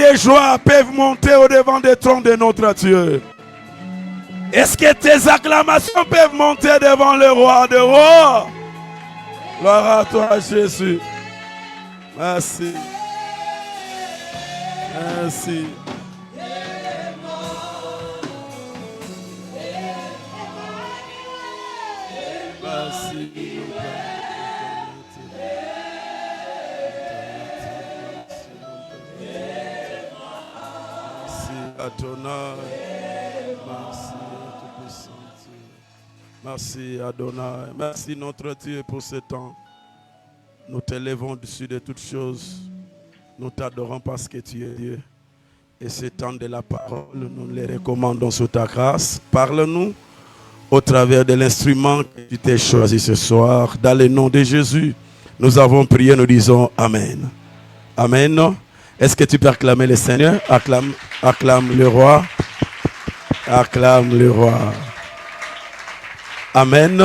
de joie peuvent monter au-devant des trônes de notre Dieu? Est-ce que tes acclamations peuvent monter devant le roi des rois? Gloire à toi, Jésus. Merci. Merci. Merci. Adonai, merci Tout-Puissant Dieu. Merci Adonai, merci notre Dieu pour ce temps. Nous t'élèvons au-dessus de toutes choses. Nous t'adorons parce que tu es Dieu. Et ce temps de la parole, nous les recommandons sous ta grâce. Parle-nous au travers de l'instrument que tu t'es choisi ce soir. Dans le nom de Jésus, nous avons prié, nous disons Amen. Amen. Est-ce que tu peux acclamer le Seigneur? Acclame le roi. Acclame le roi. Amen.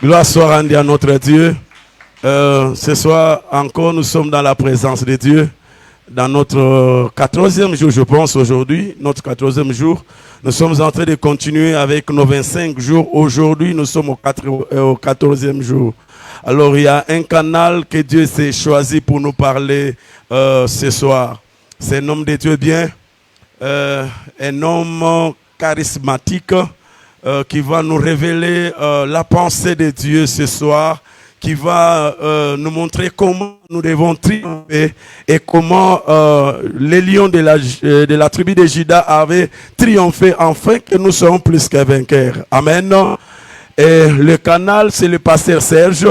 Gloire soit rendue à notre Dieu. Ce soir encore, nous sommes dans la présence de Dieu. Dans notre 14e jour, je pense, aujourd'hui, notre 14e jour, nous sommes en train de continuer avec nos 25 jours. Aujourd'hui, nous sommes au 14e jour. Alors, il y a un canal que Dieu s'est choisi pour nous parler ce soir. C'est un homme de Dieu bien, un homme charismatique qui va nous révéler la pensée de Dieu ce soir, qui va nous montrer comment nous devons triompher et comment les lions de la tribu de Juda avaient triomphé afin que nous soyons plus que vainqueurs. Amen. Et le canal, c'est le pasteur Serge.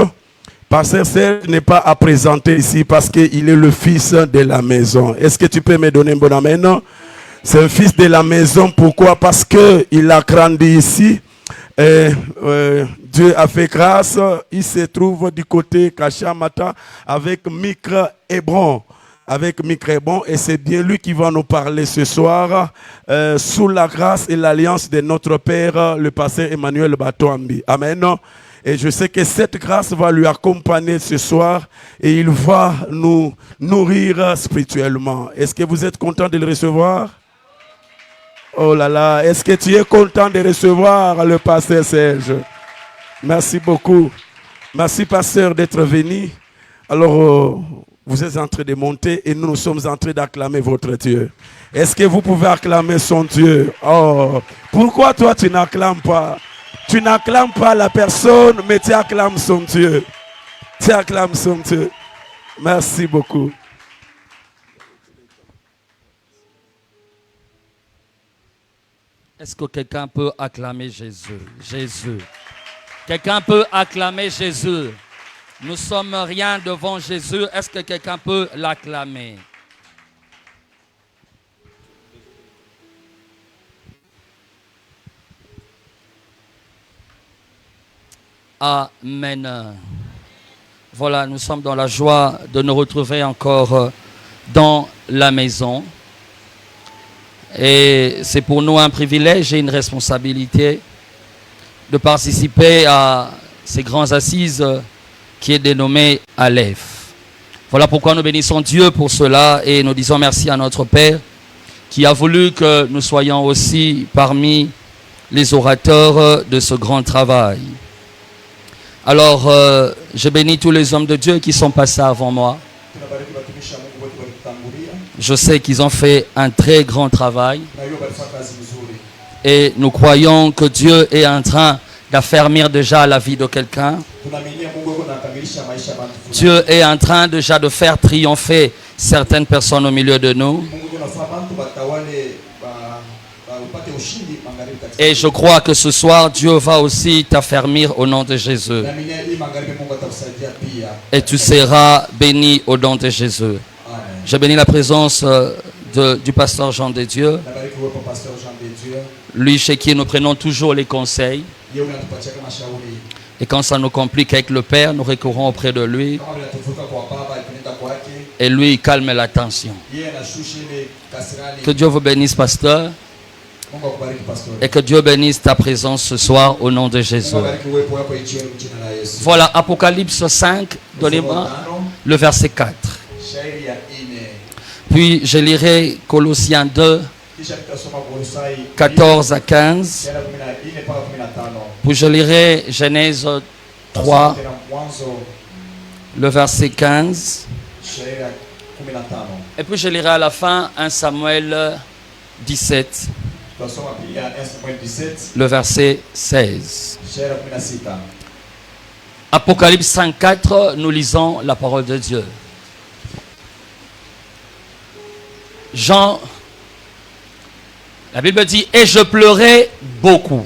Pasteur Serge n'est pas à présenter ici parce qu'il est le fils de la maison. Est-ce que tu peux me donner un bon amen? C'est un fils de la maison. Pourquoi? Parce qu'il a grandi ici. Et, Dieu a fait grâce. Il se trouve du côté Kachamata avec Micre Hébron. Et c'est bien lui qui va nous parler ce soir sous la grâce et l'alliance de notre Père, le pasteur Emmanuel Batoambi. Amen. Et je sais que cette grâce va lui accompagner ce soir et il va nous nourrir spirituellement. Est-ce que vous êtes content de le recevoir? Oh là là, est-ce que tu es content de recevoir le pasteur Serge? Merci beaucoup. Merci pasteur d'être venu. Alors, vous êtes en train de monter et nous sommes en train d'acclamer votre Dieu. Est-ce que vous pouvez acclamer son Dieu? Oh, pourquoi toi tu n'acclames pas? Tu n'acclames pas la personne, mais tu acclames son Dieu. Tu acclames son Dieu. Merci beaucoup. Est-ce que quelqu'un peut acclamer Jésus? Jésus. Quelqu'un peut acclamer Jésus? Nous ne sommes rien devant Jésus. Est-ce que quelqu'un peut l'acclamer? Amen. Voilà, nous sommes dans la joie de nous retrouver encore dans la maison. Et c'est pour nous un privilège et une responsabilité de participer à ces grandes assises qui est dénommé Aleph. Voilà pourquoi nous bénissons Dieu pour cela et nous disons merci à notre Père qui a voulu que nous soyons aussi parmi les orateurs de ce grand travail. Alors, je bénis tous les hommes de Dieu qui sont passés avant moi. Je sais qu'ils ont fait un très grand travail. Et nous croyons que Dieu est en train d'affermir déjà la vie de quelqu'un. Dieu est en train déjà de faire triompher certaines personnes au milieu de nous. Et je crois que ce soir, Dieu va aussi t'affermir au nom de Jésus. Et tu seras béni au nom de Jésus. Je bénis la présence du pasteur Jean de Dieu. Lui chez qui nous prenons toujours les conseils. Et quand ça nous complique avec le Père, nous recourons auprès de lui. Et lui, il calme la tension. Que Dieu vous bénisse, pasteur. Et que Dieu bénisse ta présence ce soir au nom de Jésus. Voilà, Apocalypse 5, donnez-moi le verset 4. Puis je lirai Colossiens 2, 14 à 15. Puis je lirai Genèse 3, le verset 15. Et puis je lirai à la fin 1 Samuel 17, le verset 16. Apocalypse 5:4, nous lisons la parole de Dieu. Jean, la Bible dit, et je pleurais beaucoup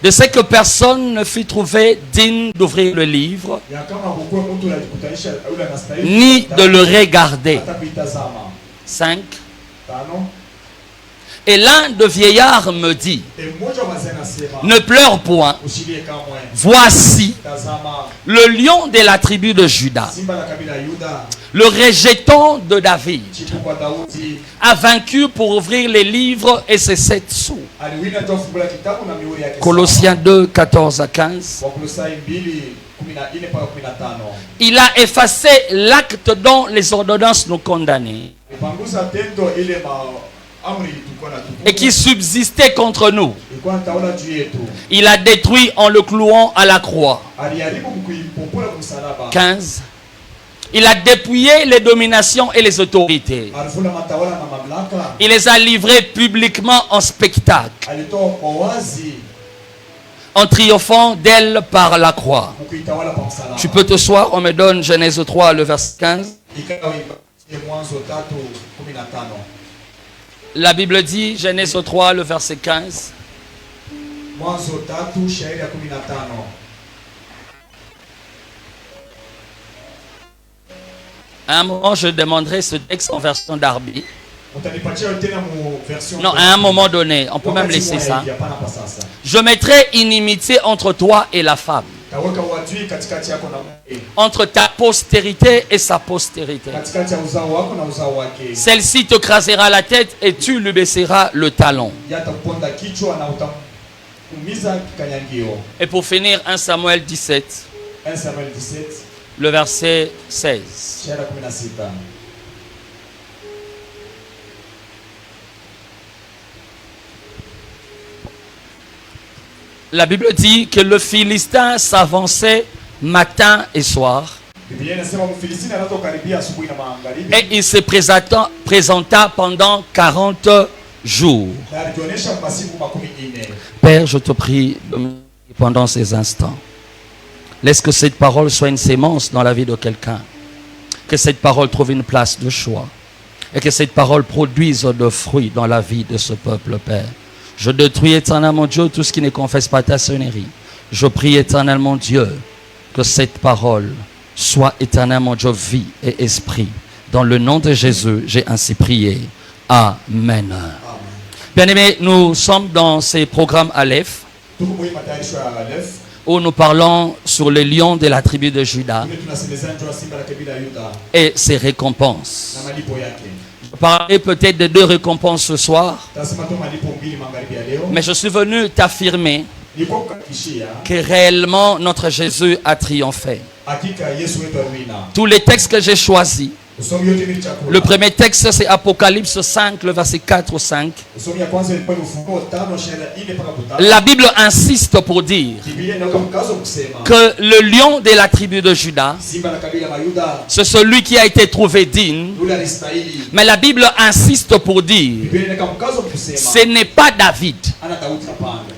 de ce que personne ne fut trouvé digne d'ouvrir le livre, ni de le regarder. 5. Et l'un de vieillards me dit, ne pleure point, voici le lion de la tribu de Juda, le rejeton de David, a vaincu pour ouvrir les livres et ses 7 sceaux. Colossiens 2, 14 à 15. Il a effacé l'acte dont les ordonnances nous condamnaient et qui subsistait contre nous. Il a détruit en le clouant à la croix. 15. Il a dépouillé les dominations et les autorités. Il les a livrées publiquement en spectacle, en triomphant d'elles par la croix. Tu peux te soir, on me donne Genèse 3, le verset 15. La Bible dit, Genèse 3, le verset 15. À un moment, je demanderai ce texte en version Darby. Non, à un moment donné, on peut même laisser ça. Je mettrai inimitié entre toi et la femme, entre ta postérité et sa postérité. Celle-ci te crasera la tête et tu lui baisseras le talon. Et pour finir, 1 Samuel 17, le verset 16. La Bible dit que le Philistin s'avançait matin et soir. Et il se présenta pendant 40 jours. Père, je te prie pendant ces instants. Laisse que cette parole soit une sémence dans la vie de quelqu'un. Que cette parole trouve une place de choix. Et que cette parole produise de fruits dans la vie de ce peuple, Père. Je détruis éternellement, Dieu, tout ce qui ne confesse pas ta sonnerie. Je prie éternellement, Dieu, que cette parole soit éternellement, Dieu, vie et esprit. Dans le nom de Jésus, j'ai ainsi prié. Amen. Bien-aimés, nous sommes dans ces programmes Aleph, où nous parlons sur les lions de la tribu de Juda et ses récompenses. Je parlerai peut-être de 2 récompenses ce soir, mais je suis venu t'affirmer que réellement notre Jésus a triomphé. Tous les textes que j'ai choisis, le premier texte c'est Apocalypse 5, le verset 4 ou 5. La Bible insiste pour dire que le lion de la tribu de Juda, c'est celui qui a été trouvé digne. Mais la Bible insiste pour dire ce n'est pas David.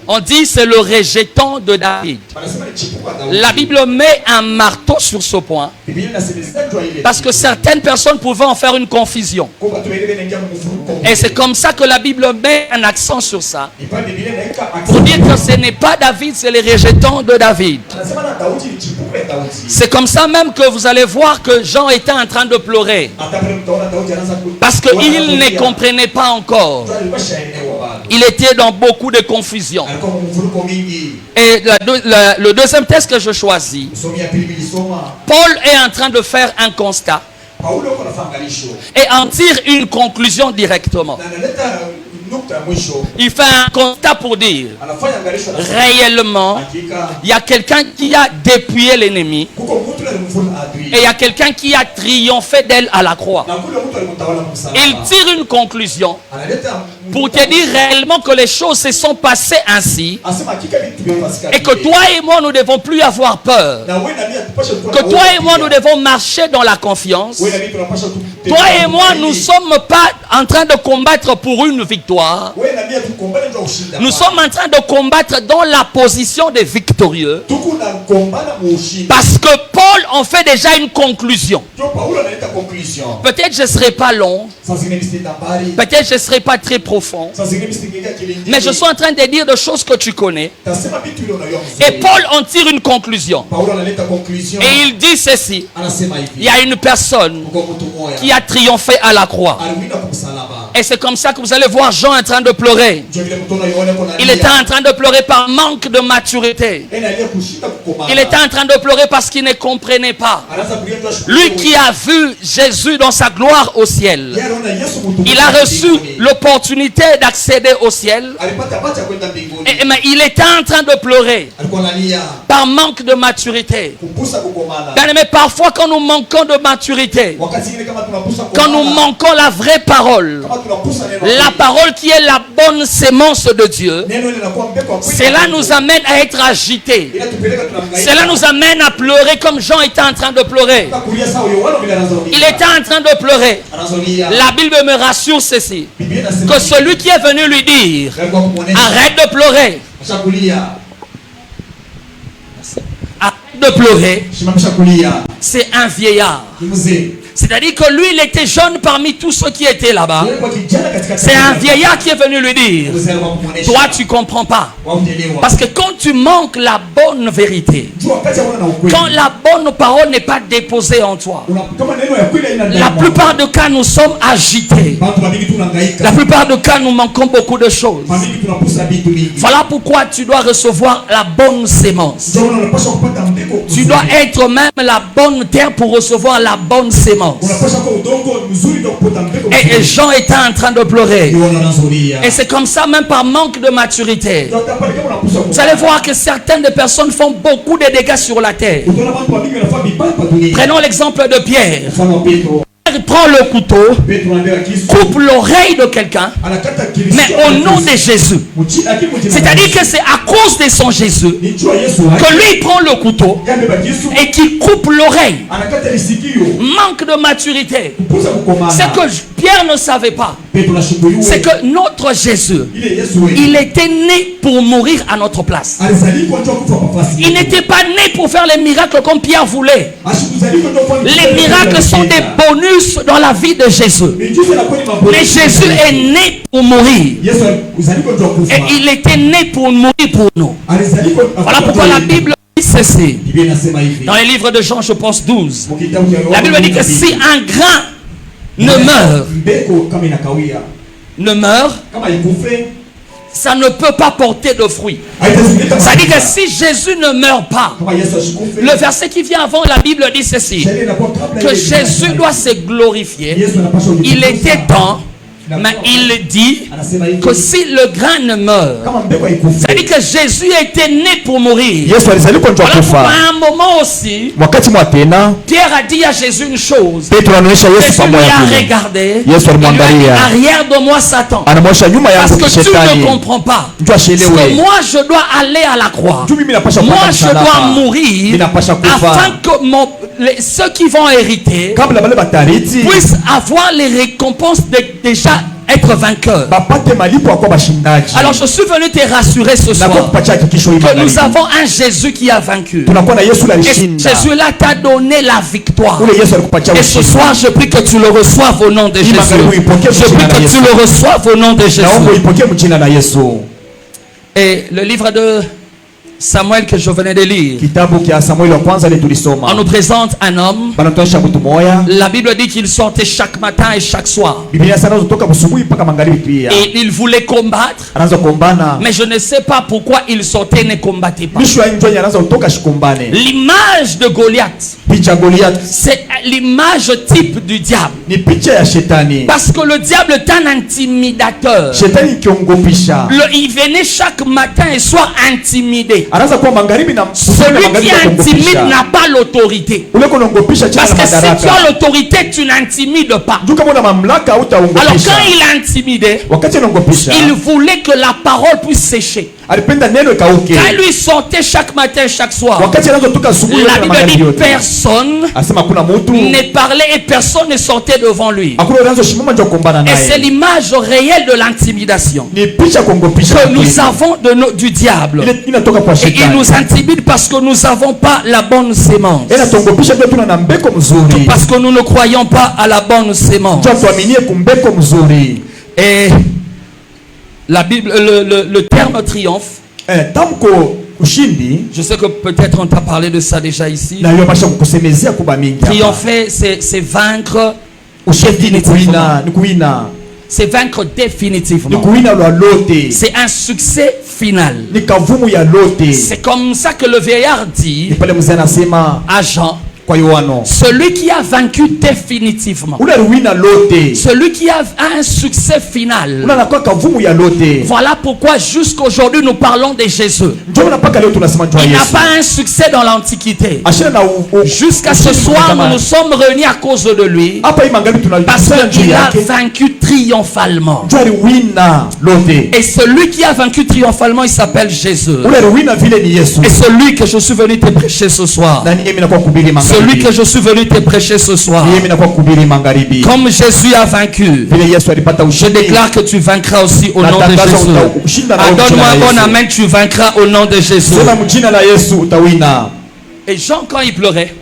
On dit c'est le rejeton de David. La Bible met un marteau sur ce point parce que certaines personnes pouvaient en faire une confusion. Et c'est comme ça que la Bible met un accent sur ça. Pour dire que ce n'est pas David, c'est les rejetons de David. C'est comme ça même que vous allez voir que Jean était en train de pleurer. Parce qu'il ne comprenait pas encore. Il était dans beaucoup de confusion. Et le deuxième texte que je choisis, Paul est en train de faire un constat et en tire une conclusion directement. Il fait un constat pour dire réellement il y a quelqu'un qui a dépouillé l'ennemi Et il y a quelqu'un qui a triomphé d'elle à la croix. Il tire une conclusion pour te dire réellement que les choses se sont passées ainsi et que toi et moi nous ne devons plus avoir peur. Que toi et moi nous devons marcher dans la confiance. Toi et moi nous ne sommes pas en train de combattre pour une victoire. Nous sommes en train de combattre dans la position des victorieux. Parce que Paul en fait déjà une conclusion. Peut-être je ne serai pas long. Peut-être je ne serai pas très profond. Mais je suis en train de dire des choses que tu connais. Et Paul en tire une conclusion. Et il dit ceci. Il y a une personne qui a triomphé à la croix. Et c'est comme ça que vous allez voir Jean en train de pleurer. Il était en train de pleurer par manque de maturité. Il était en train de pleurer parce qu'il ne comprenait pas. Lui qui a vu Jésus dans sa gloire au ciel. Il a reçu l'opportunité d'accéder au ciel. Mais il était en train de pleurer par manque de maturité. Mais parfois quand nous manquons de maturité, quand nous manquons la vraie parole, la parole qui est la bonne sémence de Dieu, cela nous amène à être agités. Cela nous amène à pleurer comme Jean était en train de pleurer. Il était en train de pleurer. La Bible me rassure ceci, que celui qui est venu lui dire arrête de pleurer, arrête de pleurer, c'est un vieillard. C'est-à-dire que lui, il était jeune parmi tous ceux qui étaient là-bas. C'est un vieillard qui est venu lui dire, toi tu comprends pas. Parce que quand tu manques la bonne vérité, quand la bonne parole n'est pas déposée en toi, la plupart des cas nous sommes agités. La plupart des cas nous manquons beaucoup de choses. Voilà pourquoi tu dois recevoir la bonne sémence. Tu dois être même la bonne terre pour recevoir la bonne sémence. Et Jean était en train de pleurer. Et c'est comme ça, même par manque de maturité. Vous allez voir que certaines personnes font beaucoup de dégâts sur la terre. Prenons l'exemple de Pierre. Pierre prend le couteau, coupe l'oreille de quelqu'un, mais au nom de Jésus. C'est-à-dire que c'est à cause de son Jésus que lui prend le couteau et qui coupe l'oreille. Manque de maturité. C'est que Pierre ne savait pas. C'est que notre Jésus, il était né pour mourir à notre place. Il n'était pas né pour faire les miracles comme Pierre voulait. Les miracles sont des bonus dans la vie de Jésus. Mais Jésus est né pour mourir. Et il était né pour mourir pour nous. Voilà pourquoi la Bible dit ceci. Dans les livres de Jean, je pense 12. La Bible dit que si un grain ne meurt, ça ne peut pas porter de fruits. Ça dit que si Jésus ne meurt pas, le verset qui vient avant la Bible dit ceci, que Jésus doit se glorifier. Il était temps, mais il dit que si le grain ne meurt, ça dit que Jésus était né pour mourir. Voilà, à un moment aussi, Pierre a dit à Jésus une chose. Jésus lui a regardé. Il lui a dit, arrière de moi Satan, parce que tu ne comprends pas. Parce que moi je dois aller à la croix. Moi je dois mourir afin que ceux qui vont hériter puissent avoir les récompenses déjà être vainqueur. Alors je suis venu te rassurer ce soir que nous avons un Jésus qui a vaincu. Et Jésus là t'a donné la victoire. Et ce soir je prie que tu le reçoives au nom de Jésus. Je prie que tu le reçoives au nom de Jésus. Et le livre de Samuel que je venais de lire, on nous présente un homme. La Bible dit qu'il sortait chaque matin et chaque soir. Et il voulait combattre, mais je ne sais pas pourquoi il sortait et ne combattait pas. L'image de Goliath picha Goliath c'est l'image type du diable. ni picha ya shetani. Parce que le diable est un intimidateur. Shetani kiongopisha. Il venait chaque matin et soir intimider. Anaanza kuwa magharibi na Celui qui intimide n'a pas l'autorité. Ule konongopisha Parce chana que si madaraka. tu as l'autorité, tu n'intimides pas. Juu kama una mamlaka Alors hautaongopisha. quand il intimidait, Wakati anongopisha, il voulait que la parole puisse sécher. alipenda neno ikauke. Quand lui sortait chaque matin, chaque soir, Wakati anazotoka asubuhi la na Bible magharibi dit yote. personne Asema kuna mtu ne parlait et personne ne sortait devant lui. hakuna anaanza shimama ndio kumbana Et c'est naye. l'image réelle de l'intimidation Ni picha kongopisha. que nous avons du diable. Ile inatoka kwa Et il shetani. nous intimide parce que nous n'avons pas la bonne sémence. Ena tongopisha ndio tuna na mbeko mzuri. Parce que nous ne croyons pas à la bonne sémence. Ndio tuaminie kumbeko mzuri. Et la Bible, le terme triomphe, Tamko ushindi je sais que peut-être on t'a parlé de ça déjà ici. na hiyo pasha kukusemezea kuba mingi. Triompher, c'est vaincre Ushindi ni kuina, définitivement. ni kuina. C'est vaincre Ni définitivement. kuina lwa lote. C'est un succès final. Ni kavumu ya lote. C'est comme ça que le vieillard dit Ni pale mzee anasema à Jean, kwa Yohano. celui qui a vaincu définitivement, Ule ruina lote. celui qui a un succès final. Una nakuwa kavumu ya lote. Voilà pourquoi jusqu'aujourd'hui nous parlons de Jésus. Ndio unapaka leo tunasema njoo Il n'a Yesu. pas un succès dans l'Antiquité. Ashina na Jusqu'à ce soir, nous nous sommes réunis à cause de lui. hapa hii mangapi Parce tunalisema njoo qu'il a yake. vaincu triomphalement. Njoo aliwina lote. Et celui qui a vaincu triomphalement, il s'appelle Jésus. Ule ruina vile ni Yesu. Et celui que je suis venu te prêcher ce soir. Na mimi nakuwa kuhubiri Celui magharibi. que je suis venu te prêcher ce soir. Mimi nakuwa kuhubiri magharibi. Comme Jésus a vaincu, Vile Yesu alipata je ushindi. déclare que tu vaincras aussi au nom de Jésus. Donne-moi un bon amen, tu vaincras au nom de Jésus. Sema mjina la Yesu utawina. Et Jean, quand il pleurait,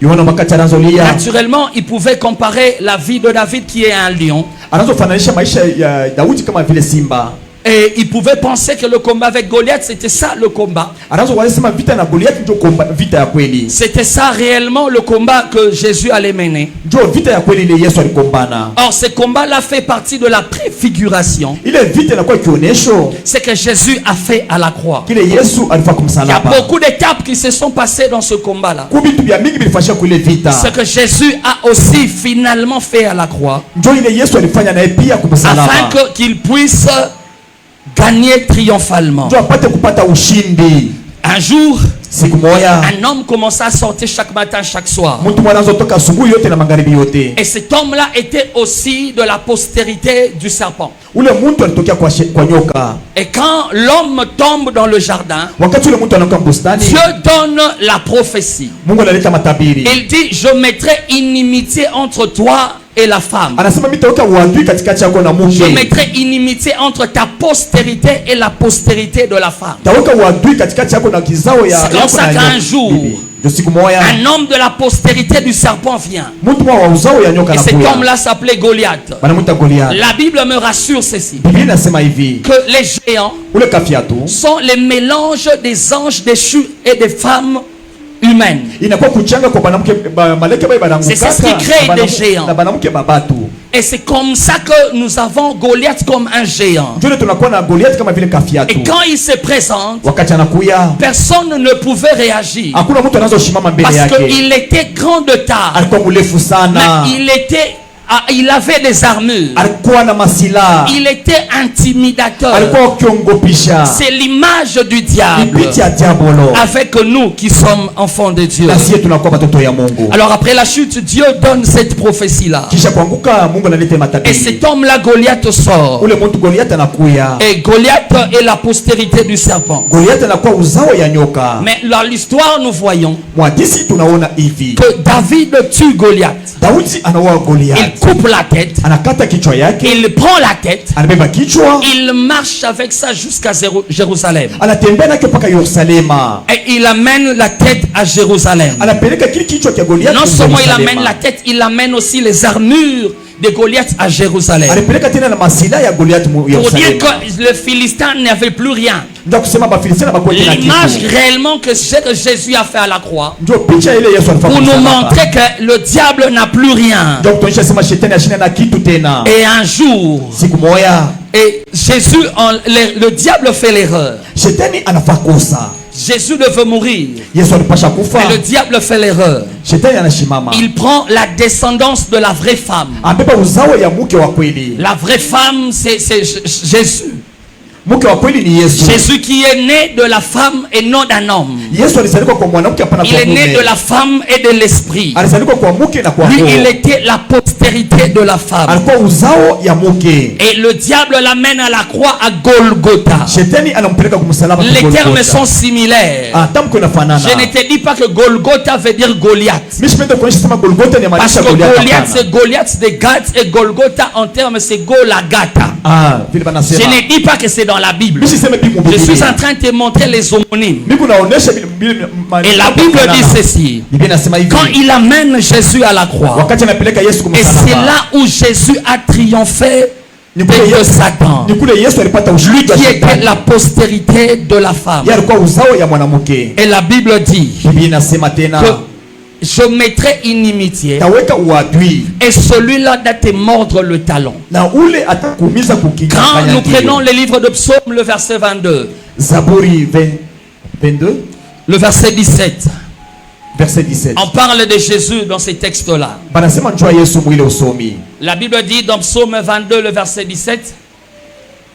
Yohana wakati anazolia naturellement, il pouvait comparer la vie de David qui est un lion. anazofananisha maisha ya Daudi kama vile simba. Et il pouvait penser que le combat avec Goliath, c'était ça le combat. Anazowalisema vita na Goliath ndio vita ya kweli. C'était ça réellement le combat que Jésus allait mener. Ndio vita ya kweli ile Yesu alikombana. Or, ce combat-là fait partie de la préfiguration. Ile vita inakuwa kionesho C'est que Jésus a fait à la croix. kile Yesu alifa Il y a kumsalaba. beaucoup d'étapes qui se sont passées dans ce combat-là. Kubitu bya mingi bilifanyika kule vita. Ce que Jésus a aussi finalement fait à la croix. Ndio ile Yesu alifanya naye pia kumsalaba. Afin qu'il puisse gagner triomphalement. Ndio apate kupata ushindi. Un jour, Siku moja un homme commença à sortir chaque matin, chaque soir. mtu mwana anazotoka asubuhi yote na magharibi yote. Et cet homme-là était aussi de la postérité du serpent. Ule mtu alitokea kwa nyoka. Et quand l'homme tombe dans le jardin, Wakati ule mtu anakuwa bustani, Dieu donne la prophétie. Mungu analeta matabiri. Il dit, je mettrai inimitié entre toi et la femme. Anasema mitaweka uadui katikati yako na Je mke. mettrai inimitié entre ta postérité et la postérité de la femme. Taweka uadui katikati yako na kizao ya C'est comme ça qu'un jour, ndio siku moja un homme de la postérité du serpent vient. mtu mwa wa uzao ya nyoka Et cet anakuja. homme-là s'appelait Goliath. Banamuita Goliath. La Bible me rassure ceci, Biblia inasema hivi, que les géants ule kafiatu sont les mélanges des anges déchus et des femmes humaines. inakuwa kuchanga kwa banamke malaika bai bananguka. C'est ce qui crée des géants. Na banamke babatu. Et c'est comme ça que nous avons Goliath comme un géant. Ndio tunakuwa na Goliath kama vile kafiatu. Et quand il se présente, Wakati anakuya, personne ne pouvait réagir. hakuna mtu anazoshimama mbele Parce yake. qu'il était grand de taille. Alikuwa mrefu sana. Mais il avait des armures. Alikuwa na masila. Il était intimidateur. Alikuwa kiongopisha. C'est l'image du diable Ibiti ya diabolo. avec nous qui sommes enfants de Dieu. Na sisi tunakuwa watoto ya Mungu. Alors après la chute, Dieu donne cette prophétie-là. Kisha kuanguka Mungu analeta Et matabiri. cet homme-là, Goliath, sort. Ule mtu Goliath anakuya. Et Goliath est la postérité du serpent. Goliath anakuwa uzao ya nyoka. Mais dans l'histoire, nous voyons Mwadisi tunaona hivi. que David tue Goliath. Daudi anaua Il Goliath. coupe la tête. Anakata kichwa yake. Il prend la tête. Anabeba kichwa. Il marche avec ça jusqu'à Jérusalem. Anatembea nacho mpaka Yerusalema. Et il amène la tête à Jérusalem. Anapeleka kile kichwa cha Goliath. Non seulement il Yerusalema. amène la tête, il amène aussi les armures de Goliath à Jérusalem. Anapeleka tena na masila ya Goliath Pour dire Yerusalema. que le Philistin n'avait plus rien. Ndio kusema Bafilistina bakuwa tena L'image kitu. réellement que ce que Jésus a fait à la croix. Ndio picha ile Yesu alifanya. Pour nous montrer que le diable n'a plus rien. Ndio kutuonyesha sema shetani ashina na kitu tena. Et un jour, Siku moja et Jésus, le diable fait l'erreur. shetani anafaa kosa. Jésus devait mourir. Yesu alipasha kufa. Mais le diable fait l'erreur. Shetani anashimama. Il prend la descendance de la vraie femme. Amebeba uzao ya mke wa kweli. La vraie femme, c'est Jésus. Mke wa kweli ni Yesu. Jésus qui est né de la femme et non d'un homme. Yesu alizaliwa kwa mwanamke hapana Il kwa est né mume. de la femme et de l'esprit. Alizaliwa kwa mke na kwa Lui, roho. il était la postérité de la femme. Alikuwa uzao ya mke. Et le diable l'amène à la croix à Golgotha. Shetani anampeleka kwa msalaba kwa Les Golgotha. termes sont similaires. Tamko inafanana. Je ne te dis pas que Golgotha veut dire Goliath. Mimi sipende kuonyesha sema Golgotha ni Parce maanisha que Goliath. Goliath, hapana. c'est Goliath de Gath et Golgotha en termes, c'est Golagata. Vile Je banasema. ne dis pas que c'est dans la Bible. Mimi siseme Biblia. Je suis en train de te montrer les homonymes. Mimi kunaonesha Et la Bible dit ceci. Biblia inasema hivi. Quand il amène Jésus à la croix, Wakati anapeleka Yesu kwa et c'est msalaba. là où Jésus a triomphé Ni kule de Yesu. Satan. Ni kule Yesu alipata Lui ushindi wa qui était Shetani. la postérité de la femme. Yeye alikuwa uzao ya mwanamke. Et la Bible dit Biblia inasema tena. que je mettrai inimitié Taweka uadui. et celui-là doit te mordre le talon. Na ule atakuumiza Quand kukinyang'anya. nous prenons le livre de Psaume, le verset 22, Zaburi 22 le verset 17, verset 17. on parle de Jésus dans ces textes-là. Banasema njoo Yesu mwile usomi. La Bible dit dans Psaume 22, le verset 17,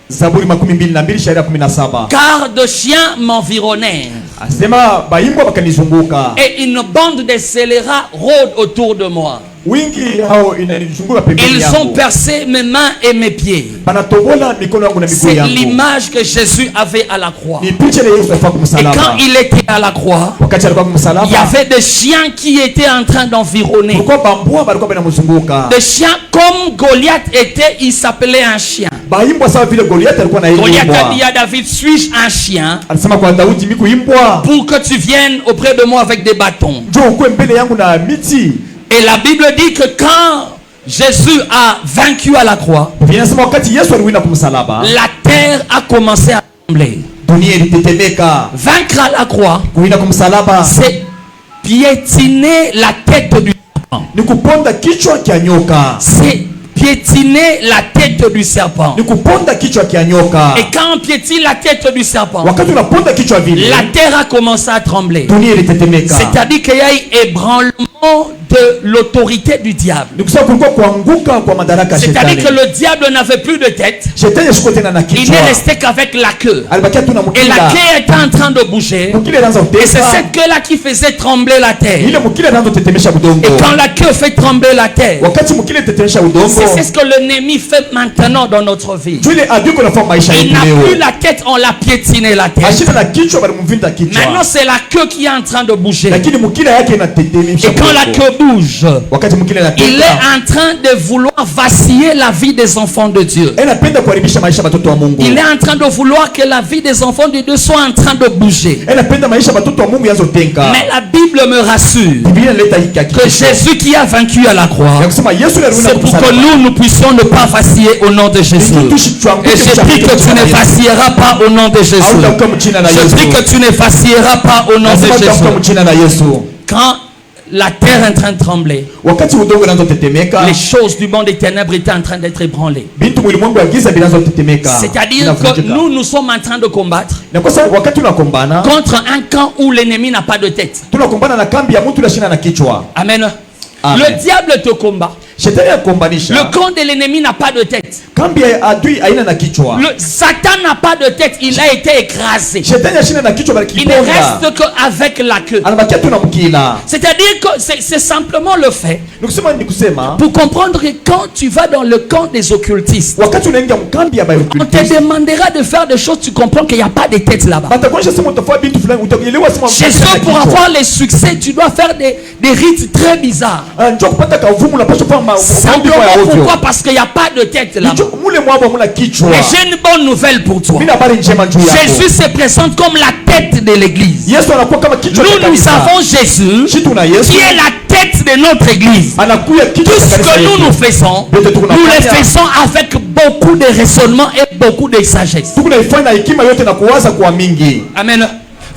Zaburi 22 shairi 17. car de chiens m'environnèrent Asema baimbwa bakanizunguka. et une bande de scélérats rôde autour de moi. Wingi hao inanizunguka pembeni Ils ont yangu. percé mes mains et mes pieds. Banatobola mikono yangu na miguu C'est yangu. l'image que Jésus avait à la croix. Ni picha ile Yesu alikuwa Et kumsalaba. quand il était à la croix, Wakati alikuwa kumsalaba. il y avait des chiens qui étaient en train d'environner. Kulikuwa bambua balikuwa banamzunguka. Des chiens comme Goliath était, il s'appelait un chien. Baimbwa sawa vile Goliath alikuwa na Goliath a imbwa. dit à David, suis-je un chien Alisema kwa Daudi miku imbwa. pour que tu viennes auprès de moi avec des bâtons? Njoo ukwe mbele yangu na miti. Et la Bible dit que quand Jésus a vaincu à la croix, Biblia inasema wakati Yesu aliwina kumsalaba, la terre a commencé à trembler. dunia ilitetemeka. Vaincre à la croix, Kuwina kumsalaba c'est piétiner la tête du serpent. ni kuponda kichwa kia nyoka. C'est piétiner la tête du serpent. Ni kuponda kichwa kia nyoka. Et quand on piétine la tête du serpent, Wakati unaponda kichwa vile, la terre a commencé à trembler. dunia ilitetemeka. C'est-à-dire qu'il y a eu ébranlement de l'autorité du diable. Ni kusema kulikuwa kuanguka kwa madaraka ya C'est-à-dire que shetani. le diable n'avait plus de tête. Shetani ashiko tena na Il kichwa. n'est resté qu'avec la queue. Alibakia tu na Et la mkila. queue était en train de bouger. Mkila anaanza Et c'est kutesa. cette queue-là qui faisait trembler la terre. Ile mkila anaanza kutetemesha udongo. Et quand la queue fait trembler la terre, Wakati mkila tetemesha udongo, c'est ce que l'ennemi fait maintenant dans notre vie. tu ile adui kuna forma maisha Il yetu n'a plus leo. la tête, on l'a piétiné la tête. Ashina na kichwa bali mvinda Maintenant, kichwa. c'est la queue qui est en train de bouger. Lakini mkila yake inatetemesha. Et quand la udongo. queue bouge, Wakati mkila il inateka, est en train de vouloir vaciller la vie des enfants de Dieu. inapenda kuharibisha maisha ya watoto wa Mungu. Il est en train de vouloir que la vie des enfants de Dieu soit en train de bouger. Inapenda maisha ya watoto wa Mungu yaanze kutenga. Mais la Bible me rassure Biblia inaleta hiki que hakikisho. Jésus qui a vaincu à la croix, Ya kusema Yesu alirudia c'est pour que kumsalaba. nous puissions ne pas vaciller au nom de Jésus. Et je prie que tu ne vacilleras pas au nom de Jésus. Hautaamka mchina na Je Yesu. prie que tu ne vacilleras pas au nom de Lazima hautaamka Jésus. mchina na Yesu. Quand la terre est en train de trembler, Wakati udongo unaanza kutetemeka, les choses du monde des ténèbres étaient en train d'être ébranlées. bintu mwilimwengu ya giza vinaanza kutetemeka. C'est-à-dire que nous sommes en train de combattre na kwa sababu wakati tunakombana, contre un camp où l'ennemi n'a pas de tête. tunakombana na kambi ya mtu lashinda na kichwa. Amen. Amen. Le diable te combat. Shetani akombanisha. Le camp de l'ennemi n'a pas de tête. Kambi ya adui haina na kichwa. Satan n'a pas de tête. Il a été écrasé. Shetani ashinda na kichwa bali Il ne kiponda. reste qu'avec la queue. Anabakia tu na mkila. C'est-à-dire que c'est simplement le fait Ni kusema pour comprendre que quand tu vas dans le camp des occultistes, wakati unaingia mkambi ya on te bayokulti. demandera de faire des choses, tu comprends qu'il n'y a pas de tête là-bas. Batakuonyesha sema utafanya bintu fulani utakielewa sema Chez eux, pour avoir les succès, tu dois faire des rites très bizarres. njoo kupata kavumu unapaswa kufanya mambo Simplement ya ovyo. pourquoi? Parce qu'il n'y a pas de tête là-bas. Njoo mule mwabo mula kichwa. Mais j'ai une bonne nouvelle pour toi. Mimi habari njema juu yako. Jésus se présente comme la tête de l'église. Yesu anakuwa kama kichwa cha Nous kanisa. avons Jésus Sisi tuna Yesu. qui est la tête de notre église. Anakuya kichwa Tout cha ce kanisa que yetu. nous faisons, nous le faisons avec beaucoup de raisonnement et beaucoup de sagesse. Tunaifanya na hekima yote na kuwaza kwa mingi. Amen.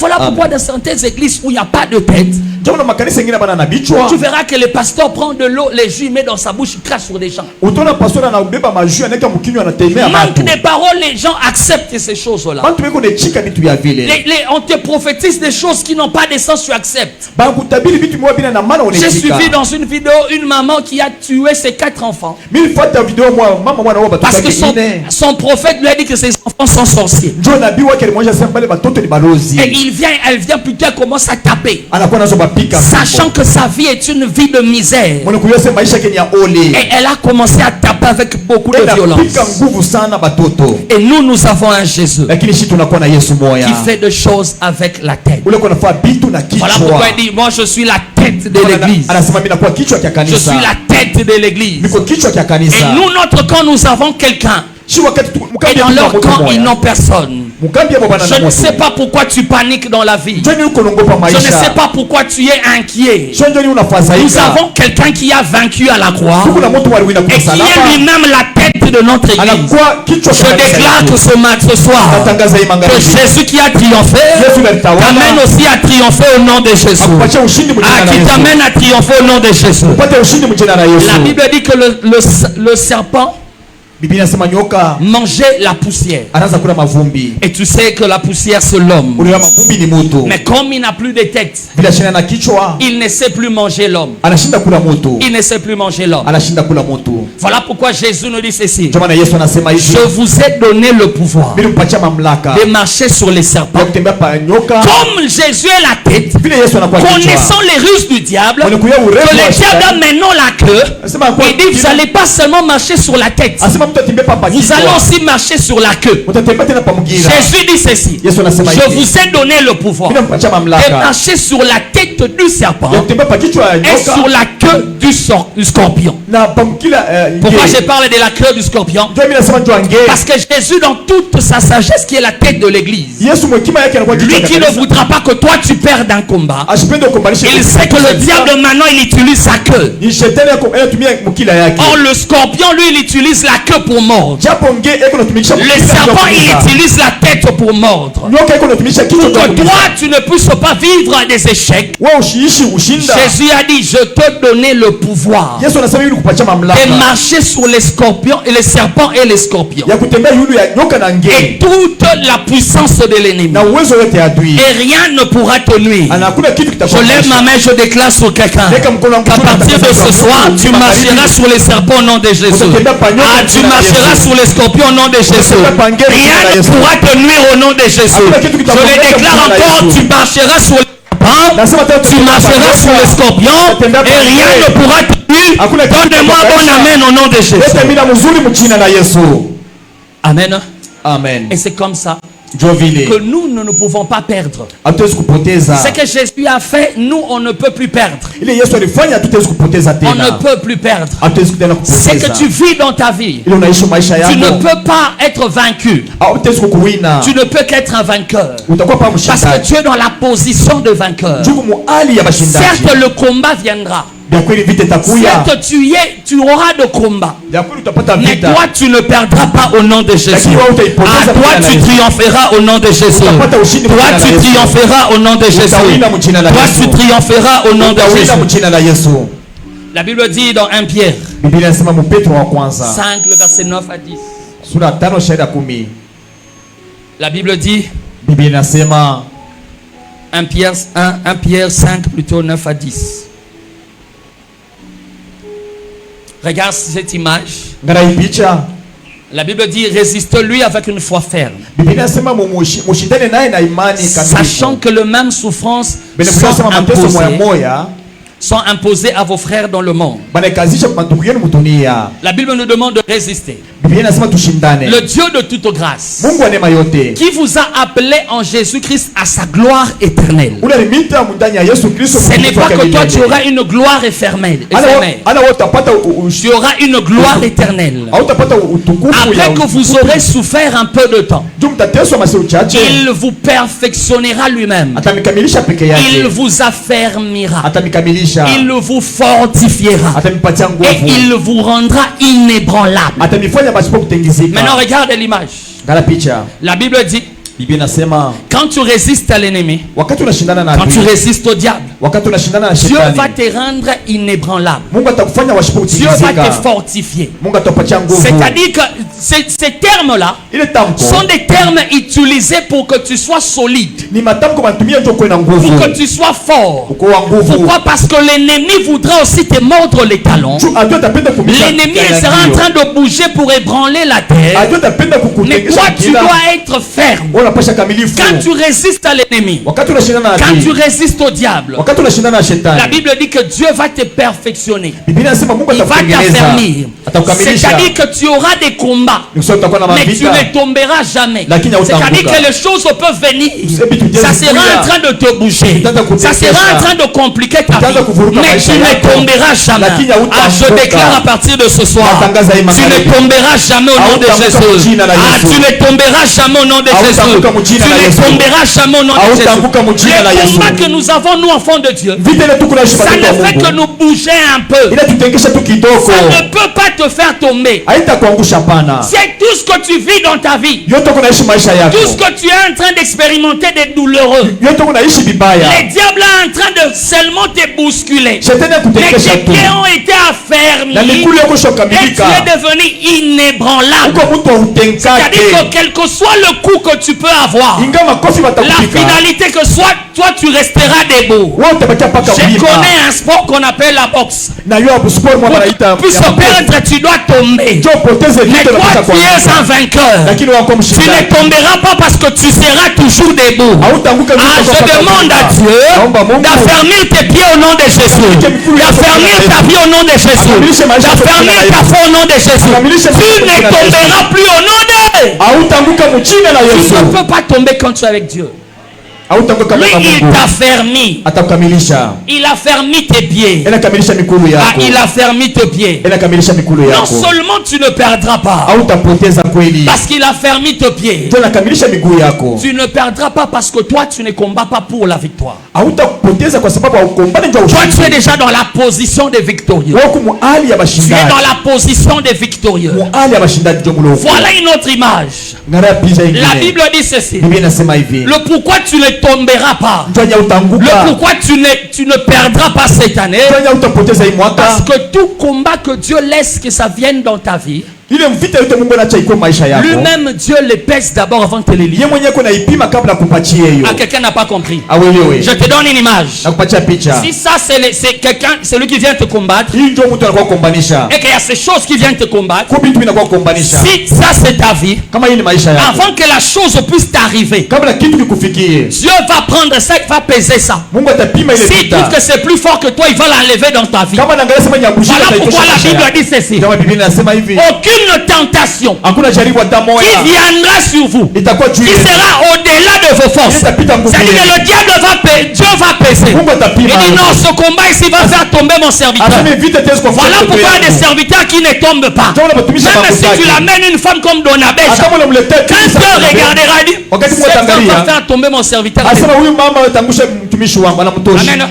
Voilà pourquoi dans certaines églises où il n'y a pas de tête, Ndio makanisa ingine bana na bichwa. Tu verras que le pasteur prend de l'eau, les jus, il met dans sa bouche, il crache sur des gens. Utona pastor na ubeba maju aneka mukinywa na temea Manque batu. des paroles, les gens acceptent ces choses-là. Bantu beko ne chika bitu ya vile. On te prophétise des choses qui n'ont pas de sens, tu acceptes. Ba kutabiri bitu mwa bina na maana one J'ai chika. suivi dans une vidéo une maman qui a tué ses 4 enfants. Mimi fata video mwa mama mwana wa Parce batu que son prophète lui a dit que ses enfants sont sorciers. Ndio nabii wake alimwonyesha sema batoto ni balozi. Et elle vient plutôt, elle commence à taper. Anakuwa nazo bapika. Sachant que sa vie est une vie de misère. Mwana kuyose maisha yake ni ya ole. Et elle a commencé à taper avec beaucoup de violence. Pika nguvu sana batoto. Et nous avons un Jésus Lakini shi tunakuwa na Yesu moya. qui fait des choses avec la tête. Ule kuna fa bitu na kichwa. Voilà pourquoi il dit, moi je suis la tête de l'église. Anasema mimi nakuwa kichwa cha Je kanisa. suis la tête de l'église. Niko kichwa cha kanisa. Et nous, notre camp, nous avons quelqu'un. Et dans leur camp, ils n'ont personne. Je ne sais pas pourquoi tu paniques dans la vie. Je ne sais pas pourquoi tu es inquiet. Nous avons quelqu'un qui a vaincu à la croix et qui est lui-même la tête de notre église. Je déclare que ce soir, que Jésus qui a triomphé t'amène aussi à triompher au nom de Jésus. Qui t'amène à triompher au nom de Jésus. La Bible dit que le serpent manger la poussière. Et tu sais que la poussière c'est l'homme. Mais comme il n'a plus de tête, il ne sait plus manger l'homme. Il ne sait plus manger l'homme. Voilà pourquoi Jésus nous dit ceci. Je vous ai donné le pouvoir de marcher sur les serpents. Comme Jésus est la tête, connaissant les ruses du diable, que le diable a maintenant la queue, il dit vous n'allez pas seulement marcher sur la tête, vous allez aussi marcher sur la queue. Jésus dit ceci. Je vous ai donné le pouvoir de marcher sur la tête du serpent et sur la queue du scorpion. Pourquoi je parle de la queue du scorpion? Parce que Jésus, dans toute sa sagesse, qui est la tête de l'église, lui qui ne voudra pas que toi tu perdes un combat, il sait que le diable maintenant il utilise sa queue. Or le scorpion lui il utilise la queue pour mordre. Le serpent il utilise la tête pour mordre. Pour que toi tu ne puisses pas vivre des échecs, Jésus a dit je te donné le pouvoir de marcher sur les scorpions et les serpents et les scorpions et toute la puissance de l'ennemi, et rien ne pourra te nuire. Je lève ma main, je déclare sur quelqu'un qu'à partir de ce soir tu marcheras sur les serpents au nom de Jésus. Tu marcheras sur les scorpions au nom de Jésus. Rien ne pourra te nuire au nom de Jésus. Je le déclare encore, tu marcheras sur les serpents, tu marcheras sur les scorpions et rien ne pourra te nuire. Donne-moi bon amen au nom de Jésus. Amen. Amen. Et c'est comme ça que nous ne pouvons pas perdre. Ce que Jésus a fait, nous on ne peut plus perdre. On ne peut plus perdre. Ce que tu vis dans ta vie, tu ne peux pas être vaincu. Tu ne peux qu'être un vainqueur. Parce que tu es dans la position de vainqueur. Certes le combat viendra. Certes tu auras de combat. Mais toi tu ne perdras pas au nom de Jésus. Toi tu triompheras au nom de Jésus. Toi tu triompheras au nom de Jésus. Toi tu triompheras au nom de Jésus. La Bible dit dans 1 Pierre 5 le verset 9 à 10. La Bible dit 1 Pierre 5 plutôt 9 à 10. Regarde cette image. La Bible dit résiste-lui avec une foi ferme, sachant que le même souffrance sont imposées à vos frères dans le monde. La Bible nous demande de résister. Le Dieu de toute grâce, qui vous a appelé en Jésus-Christ à sa gloire éternelle. Ce n'est pas que toi tu auras une gloire éphémère. Tu auras une gloire éternelle. Après que vous aurez souffert un peu de temps, il vous perfectionnera lui-même. Il vous affermira. Il vous fortifiera. Et il vous rendra inébranlable. Maintenant regarde l'image. La Bible dit Biblia inasema Quand tu résistes à l'ennemi, wakati unashindana na quand tu adui, résistes au diable, wakati unashindana na Dieu shetani, va te rendre inébranlable. Mungu atakufanya washipo Dieu va te kutikisika. fortifier. Mungu atakupatia nguvu. C'est-à-dire que ces termes-là Ile tamko sont des termes utilisés pour que tu sois solide, ni matamko manatumia ndio kuwe na nguvu. pour que tu sois fort. Uko wa nguvu. Pourquoi? Parce que l'ennemi voudra aussi te mordre les talons. Adui atapenda kumika. L'ennemi sera en train de bouger pour ébranler la terre. Adui atapenda Mais kukutengesha toi, tu kila. dois être ferme. Unapasha kamilifu. Quand tu résistes à l'ennemi, Wakati unashindana na quand tu adui, résistes au diable, wakati unashindana na la shetani, Bible dit que Dieu va te perfectionner. Biblia inasema Mungu Il va atakutengeneza. t'affermir. Atakukamilisha. C'est-à-dire que tu auras des combats, Nikuwa utakuwa na mais tu mavita. ne tomberas jamais. Lakini hautaanguka. C'est-à-dire que les choses peuvent venir. Ça sera en train de te bouger. Ça sera en train de compliquer ta vie. Mais tu ne tomberas jamais. Ah, je déclare à partir de ce soir, tu ne tomberas jamais au nom de Jésus. Ah, tu ne tomberas jamais au nom de Jésus. Tu ne tomberas jamais au nom de Jésus. Le combat que nous avons, nous enfants de Dieu, ça ne fait que nous bouger un peu. inatutengesha tu kidogo, Ça ne peut pas te faire tomber. haitakuangusha pana. C'est tout ce que tu vis dans ta vie. Yote kunaishi maisha yako, Tout ce que tu es en train d'expérimenter des douloureux. yote kunaishi vibaya. Les diables sont en train de seulement te bousculer. Shetani Mais akutengesha tes tu pieds ont été affermis. na miguu yako Et tu shokamilika, es devenu inébranlable. uko mtu C'est-à-dire hautenkake, que quel que soit le coup que tu peux avoir, inga makofi la watakupika, finalité que soit toi tu resteras debout. wewe utabakia paka Je mlima. connais un sport qu'on appelle la boxe. Na yo hapo sport mwa Pour wanaita que tu puisses perdre, tu dois tomber. ndio poteze Mais vitu na toi, paka tu es kwa, un vainqueur. lakini wako Tu ne mshindani, tomberas pas parce que tu seras toujours debout. hautaanguka. Ah, je demande à Dieu Naomba Mungu d'affermir tes pieds au nom de Jésus. D'affermir ta vie au nom de Jésus. D'affermir ta foi au nom de Jésus. Tu ne tomberas plus au nom de... hautaanguka mchina la Tu Yesu, ne peux pas tomber quand tu es avec Dieu. hautaanguka Lui, kama il Mungu. t'a fermi. Atakukamilisha, Il a fermi tes pieds. inakamilisha mikulu Ah, yako, il a fermi tes pieds. inakamilisha mikulu Non yako, seulement tu ne perdras pas, hautapoteza kweli, parce qu'il a fermi tes pieds. ndio inakamilisha miguu yako, Tu ne perdras pas parce que toi, tu ne combats pas pour la victoire. hautapoteza kwa sababu haukombani ndio Toi, tu es ushindi. déjà dans la position des victorieux. Wako muali ya Tu es mashindani, dans la position des victorieux. muali ya mashindani ndio mlo. Voilà une autre image. Ngara picha La ingine, Bible dit ceci. Biblia inasema hivi, Le pourquoi tu ne tomberas pas. ndio Le utanguka, pourquoi tu ne perdras pas cette année. ndio utapoteza hii mwaka. Parce que tout combat que Dieu laisse que ça vienne dans ta vie, Ile mvita yote Mungu anaacha iko maisha yako, lui-même Dieu les pèse d'abord avant de te les yeye livrer. mwenyewe kuna ipima kabla kupatia hiyo. Ah, quelqu'un n'a pas compris. Awelewe, Je te donne une image. nakupatia picha. Si ça c'est quelqu'un, celui qui vient te combattre, Hii ndio mtu anakuwa kumbanisha, et qu'il y a ces choses qui viennent te combattre, kubi tu inakuwa kumbanisha. si ça c'est ta vie, Kama hii ni maisha yako, avant que la chose puisse t'arriver, kabla kitu kikufikie, Dieu va prendre ça, il va peser ça. Mungu atapima ile S'il trouve vita. que c'est plus fort que toi, il va l'enlever dans ta vie. Kama naangalia sema nyabushika Voilà pourquoi la maisha Bible yako. dit ceci. Kama Biblia inasema hivi, Aucune tentation hakuna jaribu hata moja qui viendra sur vous, itakuwa juu qui yenu. sera au-delà de vos forces. Itapita nguvu C'est-à-dire yenu. que le diable Dieu va peser. Mungu Il atapima. dit non, ce combat ici va faire tomber mon serviteur. Aseme vita tezi kwa Voilà pourquoi il y a des serviteurs qui ne tombent pas. Ndio unapatumisha Même si mafuta tu yake. l'amènes une femme comme Donabesha, Kama unamletea quand kitu Dieu sana, regardera, il dit Wakati cette Mungu femme va ataangalia, faire tomber mon serviteur. asema huyu mama atangusha mtumishi wangu anamtoshi. Amen.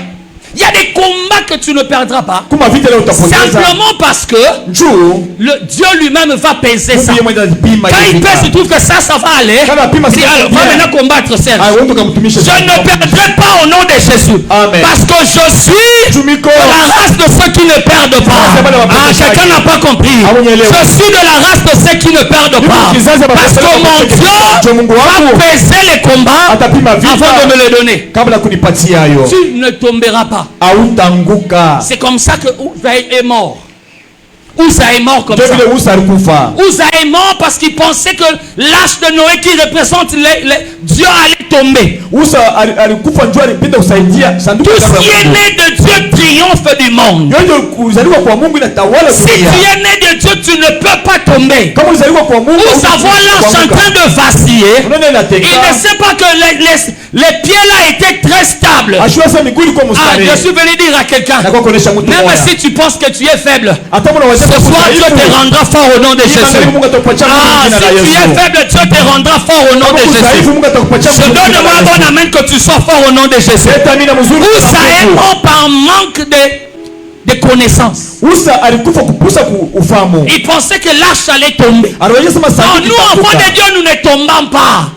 Il y a des combats que tu ne perdras pas. Kuma vita leo utapoteza. Simplement parce que Njoo, le Dieu lui-même va peser ça. Mungu yeye mwenyewe atapima Quand hiyo il vita. pèse, il trouve que ça va aller. Kana apima Il dit, sasa alors, va bien. maintenant combattre Serge. Ah, wewe ukamtumisha. Je ne perdrai pas au nom de Jésus. Amen. Parce que je suis Tumiko. de la race de ceux qui ne perdent pas. Ah, quelqu'un n'a pas compris. Je suis de la race de ceux qui ne perdent pas. Parce que mon Dieu va peser les combats Atapima avant vita de me les donner. kabla kunipatia hayo. Tu ne tomberas pas. Hautaanguka. C'est comme ça que Uzaï est mort. Uzaï est mort comme Ndio ça. vile Musa alikufa. Uzaï est mort parce qu'il pensait que l'âge de Noé qui représente Dieu allait tomber. Musa alikufa njoo alipenda kusaidia sanduku Tout la ce qui est Mungu. né de Dieu triomphe du monde. Yote kuzaliwa kwa Mungu inatawala Si tu dunia. es né de Dieu, tu ne peux pas tomber. Kama ulizaliwa kwa Mungu, Nous avons l'ange en train de vaciller. unaona Il inateka. ne sait pas que les pieds là étaient très stables. Ashua sasa miguu ilikuwa Ah, mstari. je suis venu dire à quelqu'un, Na kwa kuonesha mtu même mmoja. si tu penses que tu es faible, Hata mbona ce wazee soir Dieu te rendra fort au nom de Jésus. Mungu atakupatia Ah, jina la si tu es Yesu. faible, Dieu te rendra fort au nom de Mungu dhaifu, Jésus. Mungu atakupatia Je donne moi un bon amen que tu sois fort au nom de Jésus. Leta amina mzuri. Usa est mort par manque de connaissances. Usa alikufa kupusa ufahamu. Il pensait que l'arche allait tomber. Anaonyesha sema Non, sanduku nous enfants itaanguka. de Dieu, nous ne tombons pas.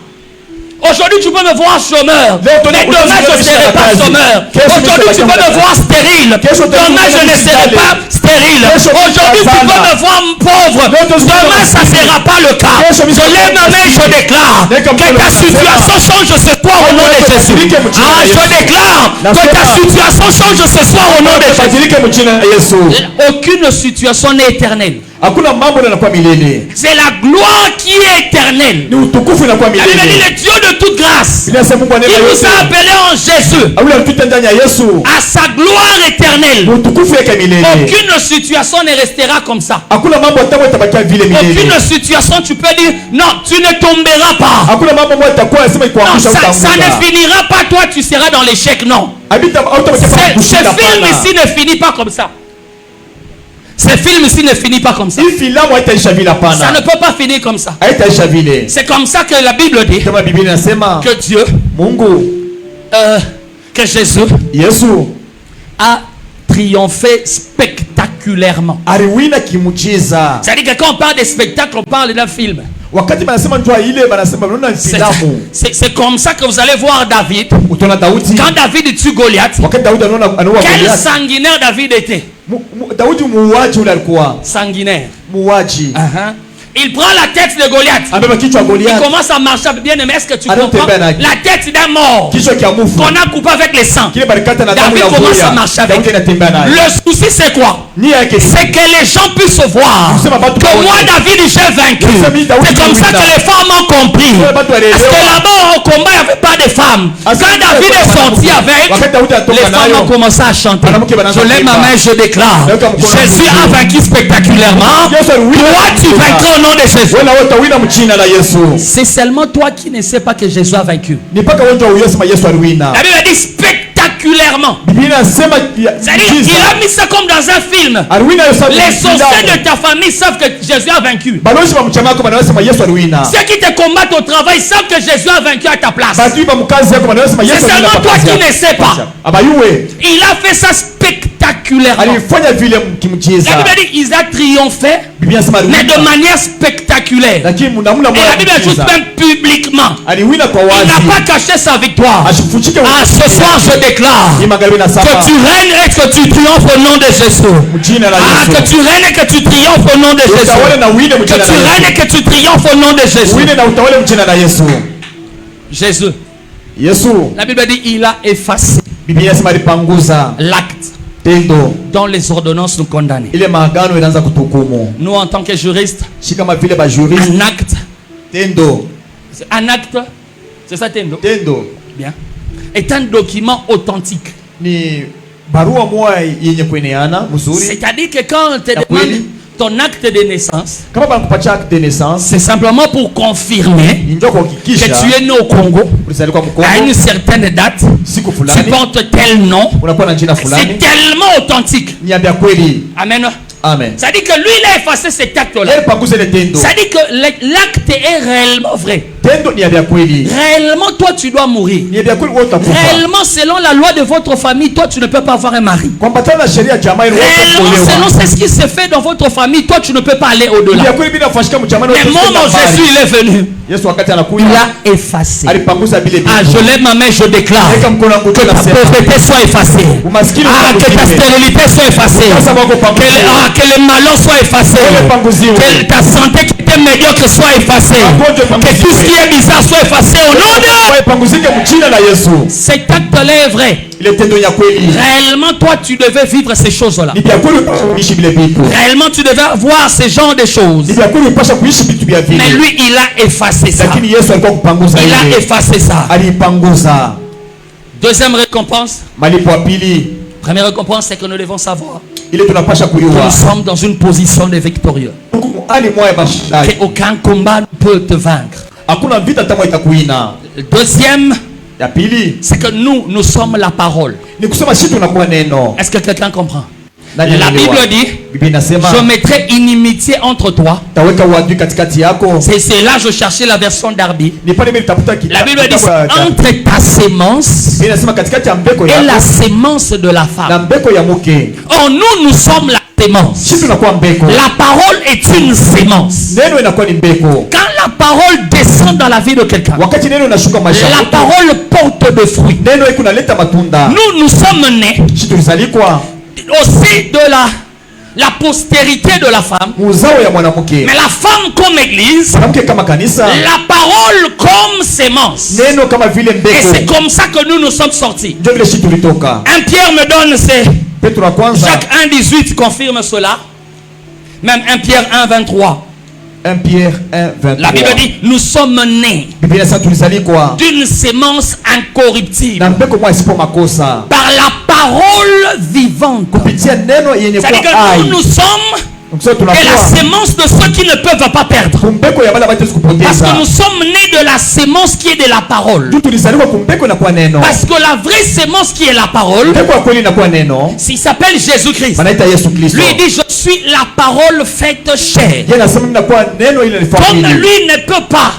Aujourd'hui, tu peux me voir chômeur. Mais demain, je ne serai pas chômeur. Aujourd'hui, tu peux me voir stérile. Demain, je ne serai pas stérile. Aujourd'hui, tu peux me voir pauvre. Demain, ça ne sera pas le cas. Je lève ma main et je déclare que ta situation change ce soir au nom de Jésus. Ah, je déclare que ta situation change ce soir au nom de Jésus. Aucune situation n'est éternelle. C'est la gloire qui est éternelle. La Bible dit le Dieu de toute grâce. Il nous a appelés en Jésus à sa gloire éternelle. Aucune situation ne restera comme ça. Aucune situation tu peux dire non, tu ne tomberas pas. Non, ça ne finira pas, toi tu seras dans l'échec. Non. Ce film ici ne finit pas comme ça. Ce film ici ne finit pas comme ça. Ça ne peut pas finir comme ça. C'est comme ça que la Bible dit que Dieu, que Jésus a triomphé spectaculairement. C'est-à-dire que quand on parle de spectacle, on parle d'un film. C'est comme ça que vous allez voir David. Quand David tue Goliath, quel sanguinaire David était? Sanguinaire. Il prend la tête de Goliath. Il commence à marcher. Bien aimé, est-ce que tu comprends? La tête d'un mort qu'on a coupé avec les sangs. David commence à marcher avec. Le souci c'est quoi? C'est que les gens puissent voir que moi David j'ai vaincu. C'est comme ça que les femmes ont compris. Parce que là-bas au combat il n'y avait pas de femmes. Quand David est sorti avec, les femmes ont commencé à chanter. Je lève ma main, je déclare, Jésus a vaincu spectaculairement. Toi tu vaincras au nom de Jésus. C'est seulement toi qui ne sais pas que Jésus a vaincu. La Bible dit spectaculairement. C'est-à-dire qu'il a mis ça comme dans un film. Les sorciers de ta famille savent que Jésus a vaincu. Ceux qui te combattent au travail savent que Jésus a vaincu à ta place. C'est seulement toi qui ne sais pas. Il a fait ça spectaculairement. La Bible dit qu'il a triomphé, mais de manière spectaculaire. Et la Bible ajoute même publiquement. Il n'a pas caché sa victoire. Ce soir je déclare que tu règnes et que tu triomphes au nom de Jésus. Que tu règnes et que tu triomphes au nom de Jésus. Que tu règnes et que tu triomphes au nom de Jésus. Jésus. La Bible dit il a effacé l'acte dont les ordonnances nous condamnaient. Nous en tant que juristes, un acte, c'est ça tendo. Bien. Est un document authentique. C'est-à-dire que quand on te demande ton acte de naissance, c'est simplement pour confirmer que tu es né au Congo à une certaine date, tu portes tel nom, c'est tellement authentique. Amen. C'est-à-dire que lui il a effacé cet acte-là. C'est-à-dire que l'acte est réellement vrai. Réellement toi tu dois mourir. Réellement selon la loi de votre famille, toi tu ne peux pas avoir un mari. Réellement selon ce qui se fait dans votre famille, toi tu ne peux pas aller au-delà. Mais mon Jésus il est venu. Il a effacé. Je lève ma main, je déclare que ta pauvreté soit effacée. Que ta stérilité soit effacée. Que le malheur soit effacé. Que ta santé qui était médiocre soit effacée. Que tout ce qui est bizarre soit effacé au nom de Jésus. Cet acte-là est vrai. Réellement, toi, tu devais vivre ces choses-là. Réellement, tu devais voir ce genre de choses. Mais lui, il a effacé ça. Il a effacé ça. Deuxième récompense. Première récompense, c'est que nous devons savoir que nous sommes dans une position de victorieux. Qu'aucun combat ne peut te vaincre. Deuxième, c'est que nous sommes la parole. Est-ce que quelqu'un comprend? La Bible dit, je mettrai inimitié entre toi. C'est là je cherchais la version d'Arbi. La Bible dit, entre ta sémence et la sémence de la femme. Or nous sommes la sémence. Si tunakuwa mbeko. La parole est une sémence. Neno inakuwa ni mbeko. Quand la parole descend dans la vie de quelqu'un, Wakati neno inashuka maisha la yetu, parole porte de fruits. neno iko naleta matunda. Nous sommes nés Si tulizalikwa aussi de la postérité de la femme. muzao ya mwanamke. Mais la femme comme église, Mwanamke kama kanisa, la parole comme sémence. neno kama vile Et c'est mbeko. comme ça que nous nous sommes sortis. Ndio vile shi tulitoka. 1 Pierre me donne c'est Petro wa kwanza, Jacques 1,18 confirme cela. Même 1 Pierre 1,23. 1 Pierre 1, La Bible 23. dit nous sommes nés Biblia inasema tulizalikwa d'une sémence incorruptible na mbeko mwa isipo makosa. par la parole vivante. Kupitia neno yenye C'est-à-dire kuwa que hai. nous sommes Donc sasa et la tunakuwa sémence de ceux qui ne peuvent pas perdre. kumbeko ya wale Parce hawatawezi kupoteza. que nous sommes nés de la sémence qui est de la parole. Juu tulizaliwa kumbeko na kwa neno. Parce que la vraie sémence qui est la parole, Mbeko ya kweli inakuwa neno. s'il s'appelle Jésus-Christ, Wanaita Yesu Kristo. lui il dit je suis la parole faite chair. Yeye anasema mimi nakuwa neno ile Comme nifanyeni. lui ne peut pas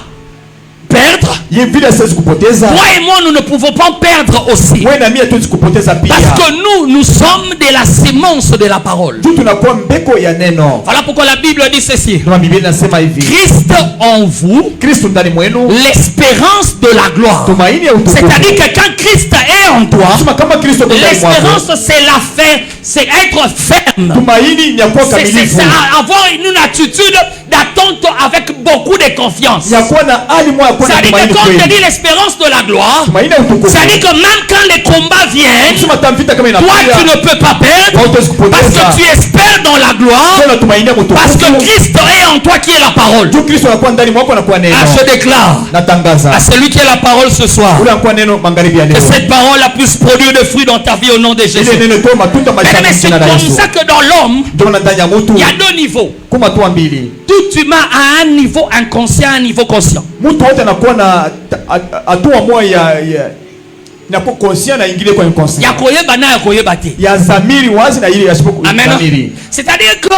perdre, Yeye vile siwezi kupoteza. toi et moi nous ne pouvons pas perdre aussi. Wewe na mimi hatuwezi kupoteza pia. Parce que nous sommes de la sémence de la parole. Juu tunakuwa mbeko ya neno. Voilà pourquoi la Bible dit ceci. Ndio Biblia inasema hivi. Christ en vous, Kristo ndani mwenu, l'espérance de la gloire. tumaini ya utukufu. C'est-à-dire que quand Christ est en toi, Sema kama Kristo ndani mwako. l'espérance c'est la fin, c'est être ferme. Tumaini ni ya kuwa kamilifu. C'est avoir une attitude d'attente avec beaucoup de confiance. Ya kuwa na hali moja ya kuwa na C'est-à-dire que tumaini quand on te kweli. dit l'espérance de la gloire, Tumaini ya utukufu. c'est-à-dire que même quand les combats viennent, Sema tamvita kama toi tu inakuja. ne peux pas perdre Hauwezi parce kupoteza. que tu espères dans la gloire, Sema tumaini ya parce que utukufu. Christ est en toi qui est la parole. Juu Kristo anakuwa ndani mwako anakuwa neno. Ah, je déclare Natangaza. à celui qui est la parole ce soir Ule anakuwa neno magharibi ya que leo. cette parole a pu produire de fruits dans ta vie au nom de Jésus. Ile neno toa matunda maisha Mais c'est jina la comme Yesu. ça que dans l'homme, Ndio maana ndani ya mtu il y a deux niveaux. kuma hatua mbili. Tout humain a un niveau inconscient, un niveau conscient. Mtu wote anakuwa na hatua moja ya na kwa conscient na ingine kwa inconscient. Ya koyeba na ya koyeba te. Ya zamiri wazi na ile ya sipo Amen. zamiri. C'est-à-dire que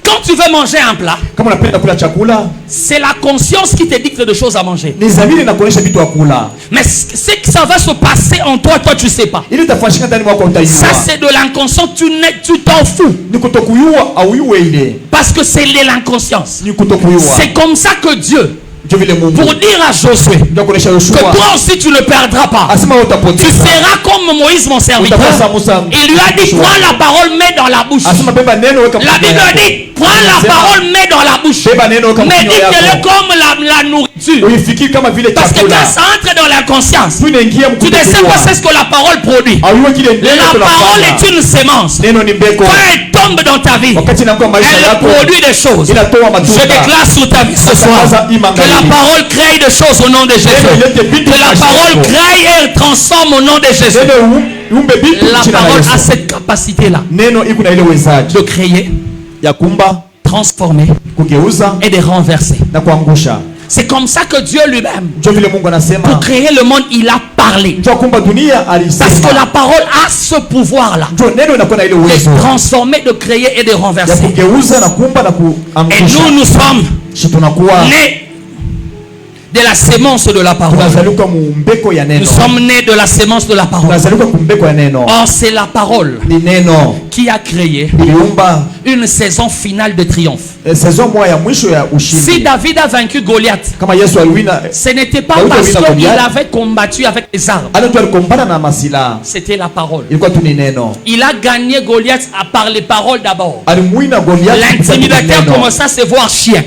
quand tu veux manger un plat, Kama unapenda kula chakula, c'est la conscience qui te dicte de choses à manger. ni zamiri inakuonyesha vitu ya kula. Mais ce que ça va se passer en toi, toi tu sais pas. Ili tafashika ndani mwako utajua. Ça c'est de l'inconscient, tu t'en fous. Ni kutokuyua au yue ile. Parce que c'est de l'inconscience. Ni kutokuyua. C'est comme ça que Dieu, Ndio vile Mungu. pour dire à Josué, Ndio kuonesha que Yoshua. toi aussi tu ne perdras pas. Asema Tu utapoteza. seras comme Moïse mon serviteur. Utapasa Musa. Il lui a dit, prends la parole, mets dans la bouche. Asema beba neno weka La Bible yako. dit, prends la Sema, parole, mets dans la bouche. beba neno weka Mais mkinywa dis-le yako. comme la nourriture. Uifikiri kama vile Parce que chakula. quand ça entre dans l'inconscience, Tu inaingia tu ne sais pas mkutokuyua. c'est ce que la parole produit. Auiwe kile neno La parole tunafanya. est une sémence. Neno ni mbeko. Quand elle tombe dans ta vie, Wakati inakuwa maisha elle yako, produit des choses. inatoa Je matunda. déclare sur ta vie ce soir que la parole crée des choses au nom de Jésus. Que la parole crée et transforme au nom de Jésus. Neno umbe vitu La jina la parole a Yesu. cette capacité-là Neno iko na ile uwezaji de créer, ya kumba, transformer kugeuza et de renverser. na kuangusha. C'est comme ça que Dieu lui-même, Ndio vile Mungu anasema. pour créer le monde, il a parlé. Ndio kumba dunia Parce que alisema. la parole a ce pouvoir-là Ndio neno inakuwa na ile de uwezo transformer, de créer et de ya renverser. kugeuza na kumba na Et kuangusha. nous sommes Shi tunakuwa nés de la sémence de la parole. tunazaliwa mumbeko ya Nous neno. sommes nés de la sémence de la parole. Tunazaliwa kumbeko ya neno. Or, c'est la parole Ni neno qui a créé iliumba une saison finale de triomphe. saison moja ya mwisho ya Si ushindi. David a vaincu Goliath, Kama Yesu aliwina, ce n'était pas Daudi parce aliwina qu'il Goliath. avait combattu avec les armes. alikuwa alikumbana na masila. C'était la parole. Ilikuwa tu ni neno. Il a gagné Goliath par les paroles d'abord. Alimuina Goliath. L'intimidateur commença à se voir chien.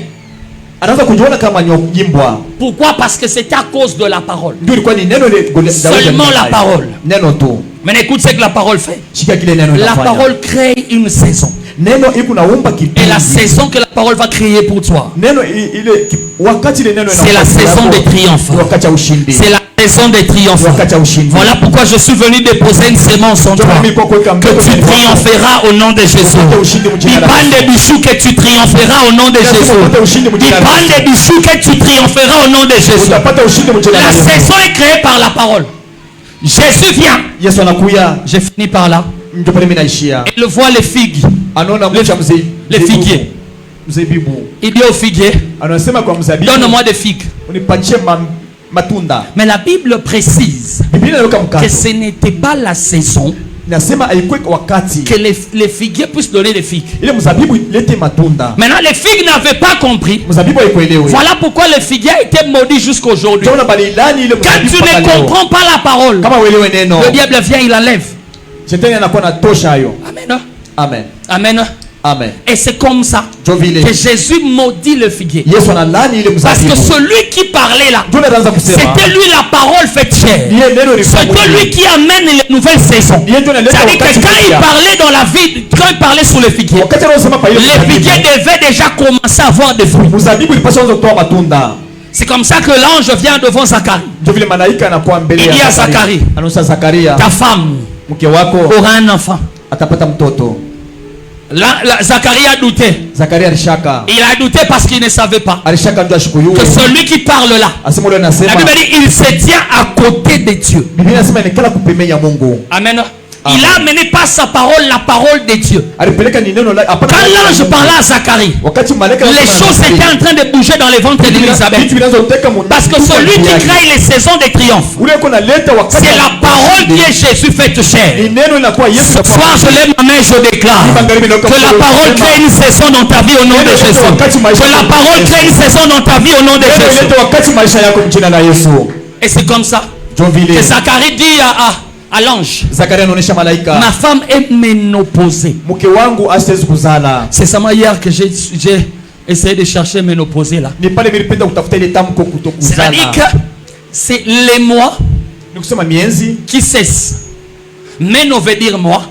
Anaanza kujiona kama nyimbwa. Pourquoi? Parce que c'était à cause de la parole. Ndio ilikuwa ni neno ile Goliath. Seulement la parole. Neno tu. Mais écoute ce que la parole fait. Shika kile neno La inafanya. parole crée une saison. Neno iko naumba Et kipindi. la saison que la parole va créer pour toi, Neno ile wakati ile neno c'est la saison de triomphe. Wakati ya ushindi. C'est la saison de triomphe. Wakati ya ushindi. Voilà pourquoi je suis venu déposer une sémence en toi. Que tu triompheras au nom de Jésus. Dipande du chou que tu triompheras au nom de Jésus. Dipande du chou que tu triompheras au nom de Jésus. La saison est créée par la parole. Jésus vient. Yesu anakuya. J'ai fini par là. Ndio pale mimi naishia. Il voit les figues. Anaona mcha mzee. Les figuiers. Mzabibu. Il dit aux figuiers, Anasema kwa mzabibu. donne-moi des figues. Unipatie matunda. Mais la Bible précise Biblia inaweka que mkazo. ce n'était pas la saison nasema haikuwe wakati que les figuiers puissent donner des figues. ile mzabibu ilete matunda. Maintenant, les figues n'avaient pas compris. Mzabibu haikuelewi. Voilà pourquoi les figuiers étaient maudits jusqu'à aujourd'hui. Tuna balilani ile Quand mzabibu tu ne comprends pas la parole, kama uelewe neno, le diable vient, il enlève. Shetani anakuwa na tosha hayo. Amen. Amen. Amen. Amen. Et c'est comme ça que Jésus maudit le figuier. Parce que celui qui parlait là, c'était lui la parole faite chair. C'était lui qui amène les nouvelles saisons. C'est-à-dire que quand il parlait dans la vie, quand il parlait sur le figuier, les figuiers devaient déjà commencer à avoir des fruits. C'est comme ça que l'ange vient devant Zacharie. Il dit à Zacharie, ta femme aura un enfant. Zacharie a douté. Il a douté parce qu'il ne savait pas que celui qui parle là, la Bible dit, il se tient à côté de Dieu. Amen. Il a amené par sa parole la parole de Dieu. Quand l'ange parlait à Zacharie, les choses étaient en train de bouger dans les ventres d'Élisabeth. Parce que celui qui crée les saisons de triomphe, c'est la parole qui est Jésus faite chair. Ce soir, je lève ma main et je déclare que la parole crée une saison dans ta vie au nom de Jésus. Que la parole crée une saison dans ta vie au nom de Jésus. Et c'est comme ça que Zacharie dit à l'ange, ma femme est ménopausée. C'est seulement hier que j'ai essayé de chercher ménopausée là. C'est-à-dire que c'est les mois qui cessent. Méno veut dire mois.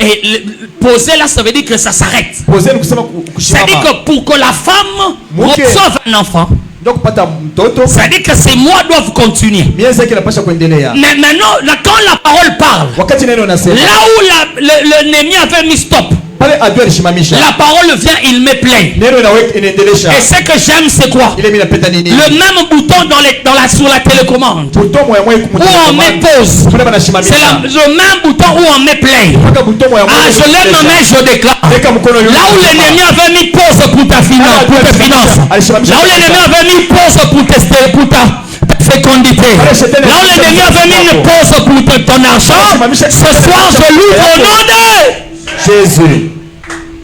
Et poser là, ça veut dire que ça s'arrête. C'est-à-dire que pour que la femme reçoive un enfant, ça dit que ces mois doivent continuer. Mais maintenant, quand la parole parle, là où l'ennemi avait mis stop, la parole vient, il met plein. Et ce que j'aime, c'est quoi? Le même bouton sur la télécommande où on met pause, c'est le même bouton où on met play. Ah, je lève ma main, je déclare. Là où l'ennemi avait mis pause pour ta finance, pour tes finances, là où l'ennemi avait mis pause pour ta fécondité, là où l'ennemi avait mis une pause pour ton argent, ce soir je l'ouvre au nom de Jésus.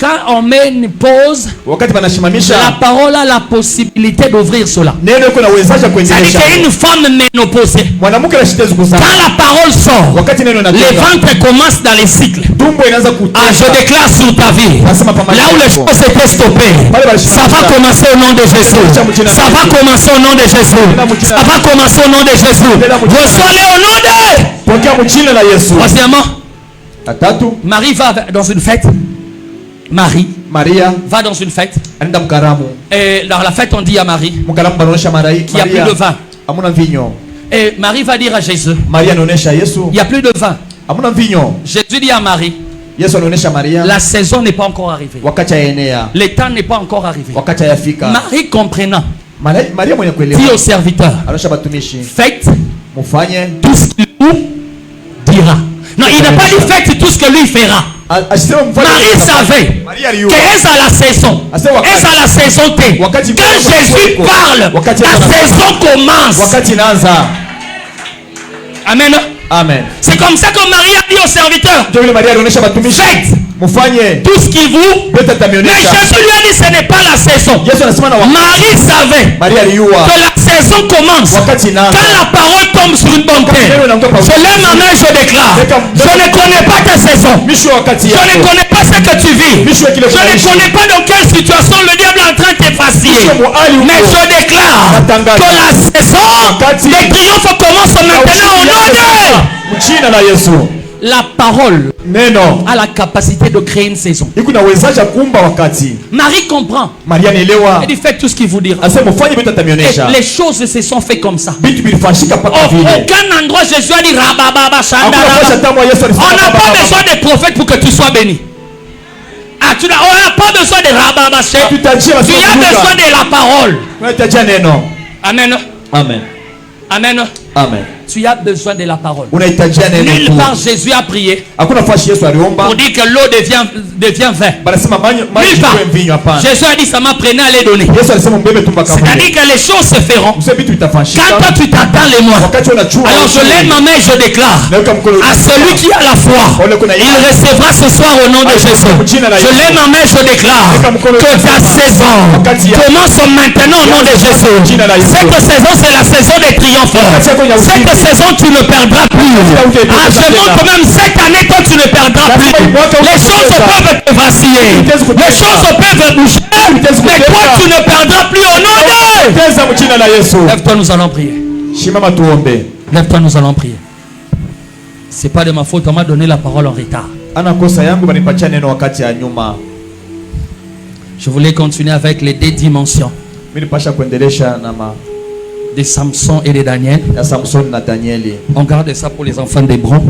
Quand on met une pause, la parole a la possibilité d'ouvrir cela. C'est-à-dire qu'une femme ménopausée, quand la parole sort, les ventres commencent dans les cycles. Ah, je déclare sur ta vie, là où les choses étaient stoppées, ça va commencer au nom de Jésus. Ça va commencer au nom de Jésus. Ça va commencer au nom de Jésus. Reçois-les au nom de. Troisièmement, Marie va dans une fête. Maria va dans une fête. Et dans la fête, on dit à Marie qu'il n'y a plus de vin. Et Marie va dire à Jésus, il n'y a plus de vin. Jésus dit à Marie, la saison n'est pas encore arrivée. Le temps n'est pas encore arrivé. Marie comprenant, dit au serviteur, faites tout ce qu'il vous dira. Non, il n'a pas dit faites tout ce que lui fera. Marie savait qu'est-ce à la saison, est-ce à la saison T. Quand Jésus parle, la saison commence. Amen. Amen. C'est comme ça que Marie a dit au serviteur, faites tout ce qu'il vous. Mais Jésus lui a dit ce n'est pas la saison. Marie savait que la saison commence quand la parole tombe sur une bonne terre. Je lève ma main, je déclare, je ne connais pas ta saison, je ne connais pas ce que tu vis, je ne connais pas dans quelle situation le diable est en train de t'effacer, mais je déclare que la saison des triomphes commence maintenant au nom de la parole a la capacité de créer une saison. Marie comprend. Elle dit faites tout ce qu'il vous dira. Et les choses se sont faites comme ça. Aucun endroit Jésus a dit rababa shanda. On n'a pas besoin de prophètes pour que tu sois béni. Ah, on n'a pas besoin de rababa shanda. Tu as besoin de la parole. Amen. Amen. Amen. Amen. tu as besoin de la parole. Unahitajia neno Nulle tu. part Jésus a prié Hakuna fashi Yesu aliomba. pour dire que l'eau devient vin. Banasema maji Nulle part. iwe mvinyo hapana. Jésus a dit ça m'a prenez à les donner. Yesu alisema mbebe tu mpaka mwenye. C'est-à-dire que les choses se feront Mse vitu vitafanyika. quand toi tu t'attends les mois. Wakati unachua. Alors je lève ma main et je déclare à celui qui a la foi, il recevra ce soir au nom de Jésus. Je lève ma main et je déclare que ta saison commence maintenant au nom de Jésus. Cette saison c'est la saison des triomphants. Cette saison tu ne perdras plus. Ah, je montre même cette année toi tu ne perdras plus. Les choses peuvent te vaciller. Les choses peuvent bouger. Mais toi tu ne perdras plus au nom de... Lève-toi, nous allons prier. Shimama tuombe. Lève-toi, nous allons prier. C'est pas de ma faute, on m'a donné la parole en retard. Ana kosa yangu banipatia neno wakati ya nyuma. Je voulais continuer avec les deux dimensions Mimi nipasha kuendelesha na de Samson et de Daniel. ya Samson na Danieli. On garde ça pour les enfants d'Hébron.